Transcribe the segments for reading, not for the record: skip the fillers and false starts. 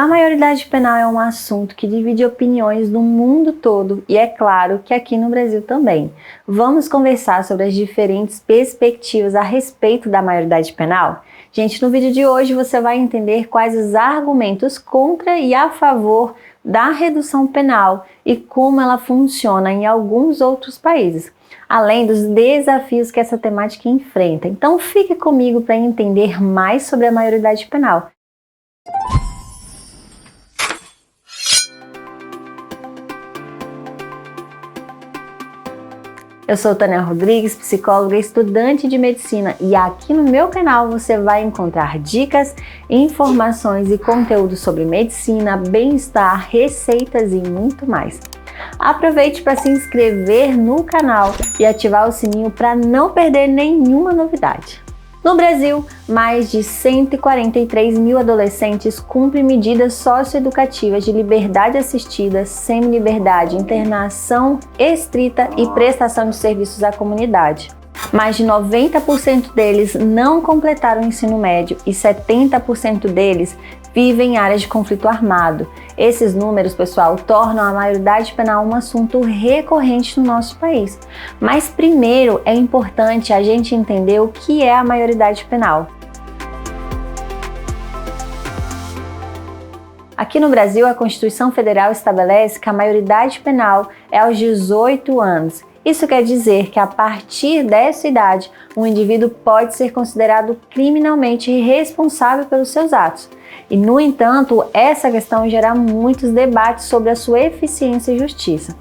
A maioridade penal é um assunto que divide opiniões no mundo todo e é claro que aqui no Brasil também. Vamos conversar sobre as diferentes perspectivas a respeito da maioridade penal? Gente, no vídeo de hoje você vai entender quais os argumentos contra e a favor da redução penal e como ela funciona em alguns outros países, além dos desafios que essa temática enfrenta. Então fique comigo para entender mais sobre a maioridade penal. Eu sou Tânia Rodrigues, psicóloga e estudante de medicina, e aqui no meu canal você vai encontrar dicas, informações e conteúdo sobre medicina, bem-estar, receitas e muito mais. Aproveite para se inscrever no canal e ativar o sininho para não perder nenhuma novidade. No Brasil, mais de 143 mil adolescentes cumprem medidas socioeducativas de liberdade assistida, semi-liberdade, internação estrita e prestação de serviços à comunidade. Mais de 90% deles não completaram o ensino médio e 70% deles vivem em áreas de conflito armado. Esses números, pessoal, tornam a maioridade penal um assunto recorrente no nosso país. Mas primeiro é importante a gente entender o que é a maioridade penal. Aqui no Brasil, a Constituição Federal estabelece que a maioridade penal é aos 18 anos. Isso quer dizer que a partir dessa idade, um indivíduo pode ser considerado criminalmente responsável pelos seus atos. E, no entanto, essa questão gera muitos debates sobre a sua eficiência e justiça.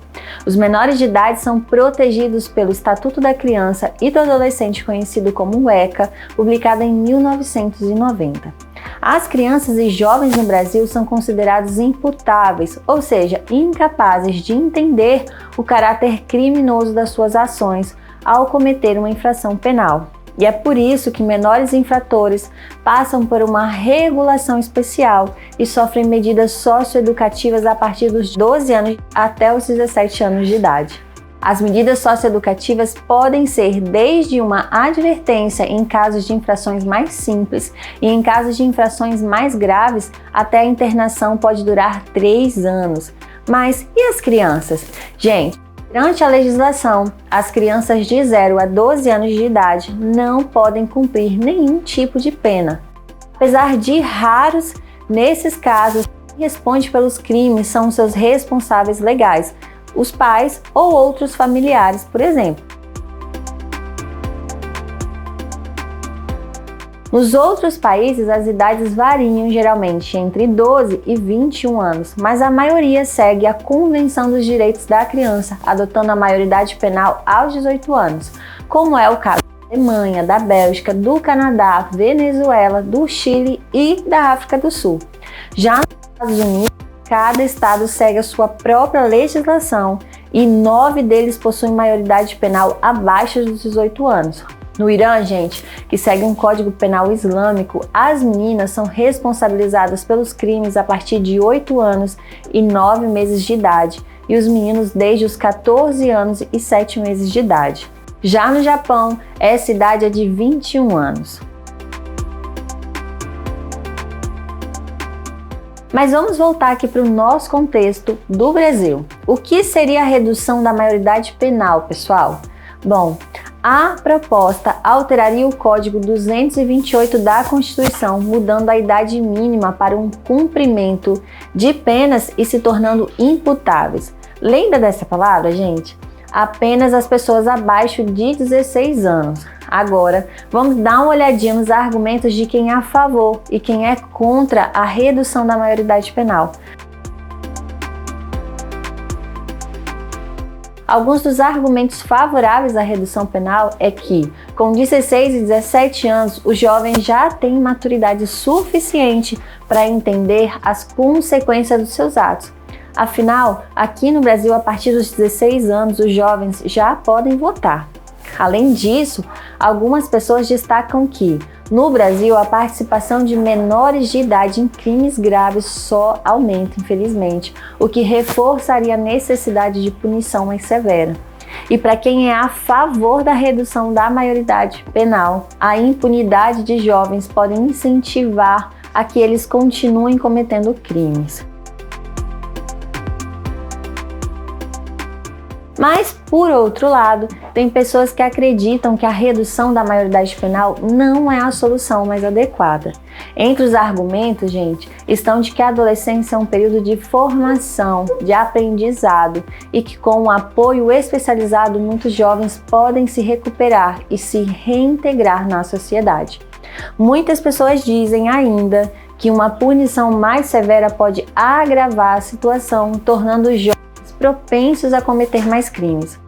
Os menores de idade são protegidos pelo Estatuto da Criança e do Adolescente, conhecido como o ECA, publicado em 1990. As crianças e jovens no Brasil são considerados imputáveis, ou seja, incapazes de entender o caráter criminoso das suas ações ao cometer uma infração penal. E é por isso que menores infratores passam por uma regulação especial e sofrem medidas socioeducativas a partir dos 12 anos até os 17 anos de idade. As medidas socioeducativas podem ser desde uma advertência em casos de infrações mais simples e em casos de infrações mais graves, até a internação pode durar 3 anos. Mas e as crianças? Gente, durante a legislação, as crianças de 0 a 12 anos de idade não podem cumprir nenhum tipo de pena. Apesar de raros, nesses casos, quem responde pelos crimes são seus responsáveis legais, os pais ou outros familiares, por exemplo. Nos outros países, as idades variam geralmente entre 12 e 21 anos, mas a maioria segue a Convenção dos Direitos da Criança, adotando a maioridade penal aos 18 anos, como é o caso da Alemanha, da Bélgica, do Canadá, Venezuela, do Chile e da África do Sul. Já nos Estados Unidos, cada estado segue a sua própria legislação e 9 deles possuem maioridade penal abaixo dos 18 anos. No Irã, gente, que segue um código penal islâmico, as meninas são responsabilizadas pelos crimes a partir de 8 anos e 9 meses de idade, e os meninos desde os 14 anos e 7 meses de idade. Já no Japão, essa idade é de 21 anos. Mas vamos voltar aqui para o nosso contexto do Brasil. O que seria a redução da maioridade penal, pessoal? Bom, a proposta alteraria o Código 228 da Constituição, mudando a idade mínima para um cumprimento de penas e se tornando imputáveis. Lembra dessa palavra, gente? Apenas as pessoas abaixo de 16 anos. Agora, vamos dar uma olhadinha nos argumentos de quem é a favor e quem é contra a redução da maioridade penal. Alguns dos argumentos favoráveis à redução penal é que, com 16 e 17 anos, os jovens já têm maturidade suficiente para entender as consequências dos seus atos. Afinal, aqui no Brasil, a partir dos 16 anos, os jovens já podem votar. Além disso, algumas pessoas destacam que, no Brasil, a participação de menores de idade em crimes graves só aumenta, infelizmente, o que reforçaria a necessidade de punição mais severa. E para quem é a favor da redução da maioridade penal, a impunidade de jovens pode incentivar a que eles continuem cometendo crimes. Mas, por outro lado, tem pessoas que acreditam que a redução da maioridade penal não é a solução mais adequada. Entre os argumentos, gente, estão de que a adolescência é um período de formação, de aprendizado e que com um apoio especializado muitos jovens podem se recuperar e se reintegrar na sociedade. Muitas pessoas dizem ainda que uma punição mais severa pode agravar a situação, tornando os jovens propensos a cometer mais crimes.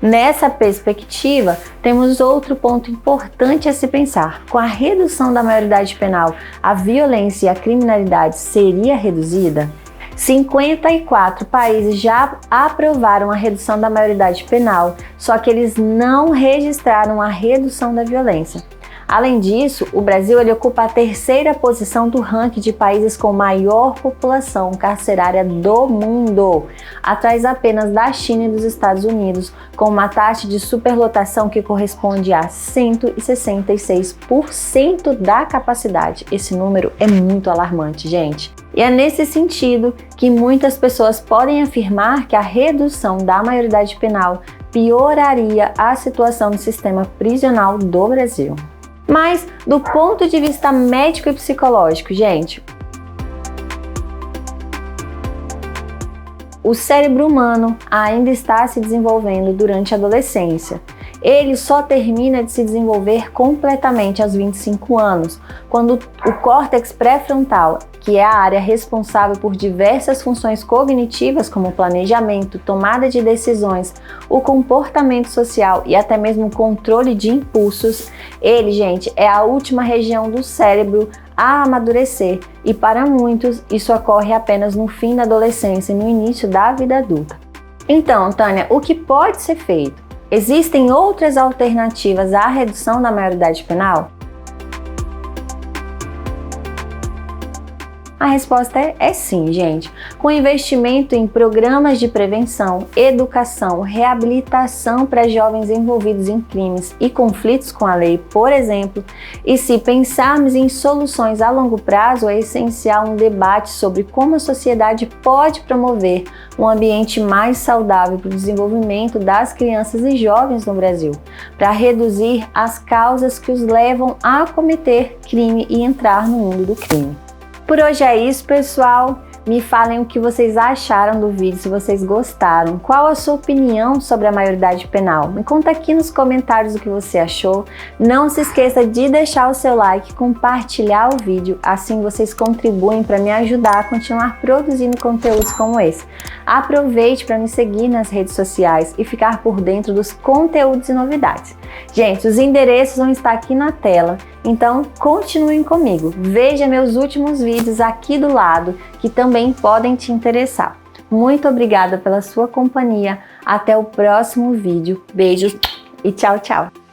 Nessa perspectiva, temos outro ponto importante a se pensar. Com a redução da maioridade penal, a violência e a criminalidade seria reduzida? 54 países já aprovaram a redução da maioridade penal, só que eles não registraram a redução da violência. Além disso, o Brasil ocupa a terceira posição do ranking de países com maior população carcerária do mundo, atrás apenas da China e dos Estados Unidos, com uma taxa de superlotação que corresponde a 166% da capacidade. Esse número é muito alarmante, gente. E é nesse sentido que muitas pessoas podem afirmar que a redução da maioridade penal pioraria a situação do sistema prisional do Brasil. Mas, do ponto de vista médico e psicológico, gente, o cérebro humano ainda está se desenvolvendo durante a adolescência. Ele só termina de se desenvolver completamente aos 25 anos, quando o córtex pré-frontal, que é a área responsável por diversas funções cognitivas como planejamento, tomada de decisões, o comportamento social e até mesmo o controle de impulsos, ele, gente, é a última região do cérebro a amadurecer e para muitos isso ocorre apenas no fim da adolescência e no início da vida adulta. Então, Tânia, o que pode ser feito? Existem outras alternativas à redução da maioridade penal? A resposta é sim, gente. Com investimento em programas de prevenção, educação, reabilitação para jovens envolvidos em crimes e conflitos com a lei, por exemplo, e se pensarmos em soluções a longo prazo, é essencial um debate sobre como a sociedade pode promover um ambiente mais saudável para o desenvolvimento das crianças e jovens no Brasil, para reduzir as causas que os levam a cometer crime e entrar no mundo do crime. Por hoje é isso, pessoal. Me falem o que vocês acharam do vídeo, se vocês gostaram. Qual a sua opinião sobre a maioridade penal? Me conta aqui nos comentários o que você achou. Não se esqueça de deixar o seu like, compartilhar o vídeo, assim vocês contribuem para me ajudar a continuar produzindo conteúdos como esse. Aproveite para me seguir nas redes sociais e ficar por dentro dos conteúdos e novidades. Gente, os endereços vão estar aqui na tela, então continuem comigo. Veja meus últimos vídeos aqui do lado, que também podem te interessar. Muito obrigada pela sua companhia. Até o próximo vídeo. Beijos e tchau, tchau!